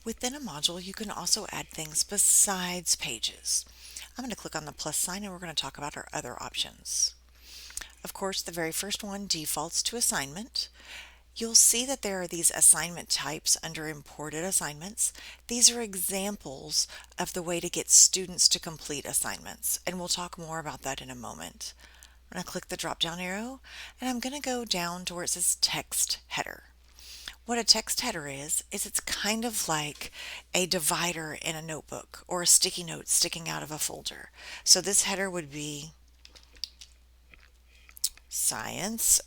Within a module, you can also add things besides pages. I'm going to click on the plus sign and we're going to talk about our other options. Of course, the very first one defaults to assignment. You'll see that there are these assignment types under imported assignments. These are examples of the way to get students to complete assignments, and we'll talk more about that in a moment. I'm going to click the drop down arrow and I'm going to go down to where it says text header. What a text header is it's kind of like a divider in a notebook or a sticky note sticking out of a folder. So this header would be science,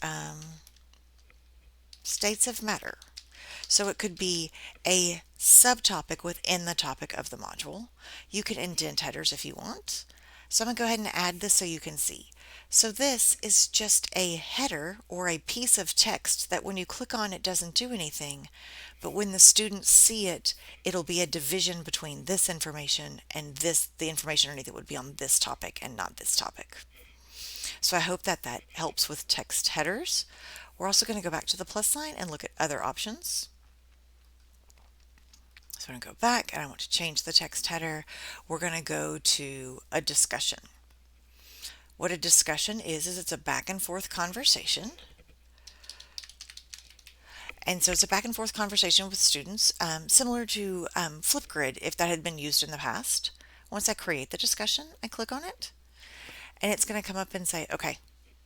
states of matter. So it could be a subtopic within the topic of the module. You can indent headers if you want. So I'm going to go ahead and add this so you can see. So this is just a header or a piece of text that when you click on it doesn't do anything, but when the students see it, it'll be a division between this information and this, the information underneath it would be on this topic and not this topic. So I hope that that helps with text headers. We're also going to go back to the plus sign and look at other options. So I'm going to go back and I want to change the text header. We're going to go to a discussion. What a discussion is it's a back and forth conversation. And so it's a back and forth conversation with students, similar to Flipgrid if that had been used in the past. Once I create the discussion, I click on it and it's going to come up and say, okay,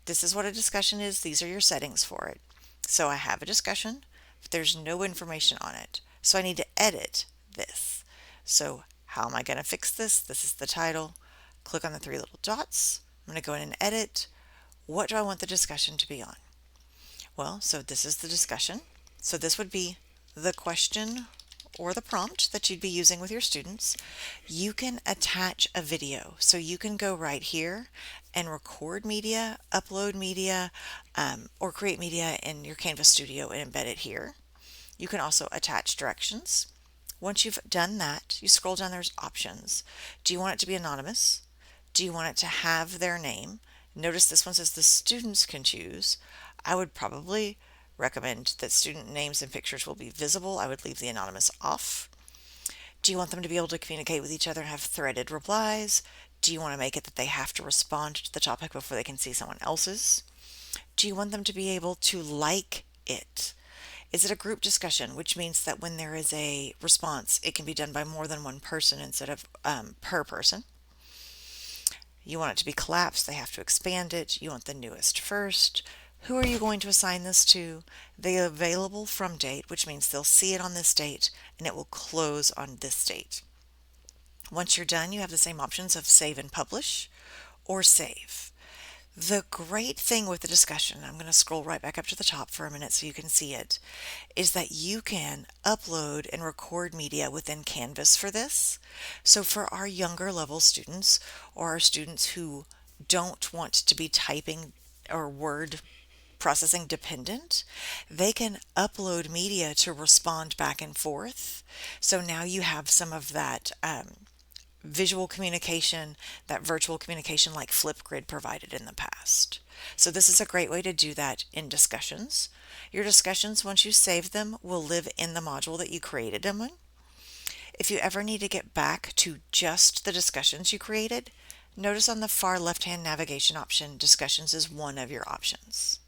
this is what a discussion is. These are your settings for it. So I have a discussion, but there's no information on it. So I need to edit this. So how am I going to fix this? This is the title. Click on the three little dots. I'm going to go in and edit. What do I want the discussion to be on? Well, so this is the discussion. So this would be the question or the prompt that you'd be using with your students. You can attach a video. So you can go right here and record media, upload media, or create media in your Canvas Studio and embed it here. You can also attach directions. Once you've done that, you scroll down, there's options. Do you want it to be anonymous? Do you want it to have their name? Notice this one says the students can choose. I would probably recommend that student names and pictures will be visible. I would leave the anonymous off. Do you want them to be able to communicate with each other and have threaded replies? Do you want to make it that they have to respond to the topic before they can see someone else's? Do you want them to be able to like it? Is it a group discussion, which means that when there is a response, it can be done by more than one person instead of per person? You want it to be collapsed, they have to expand it. You want the newest first. Who are you going to assign this to? The available from date, which means they'll see it on this date and it will close on this date. Once you're done, you have the same options of save and publish or save. The great thing with the discussion, I'm going to scroll right back up to the top for a minute so you can see it, is that you can upload and record media within Canvas for this. So for our younger level students or our students who don't want to be typing or word processing dependent, they can upload media to respond back and forth. So now you have some of that visual communication, that virtual communication like Flipgrid provided in the past. So this is a great way to do that in discussions. Your discussions, once you save them, will live in the module that you created them in. If you ever need to get back to just the discussions you created, notice on the far left-hand navigation option, discussions is one of your options.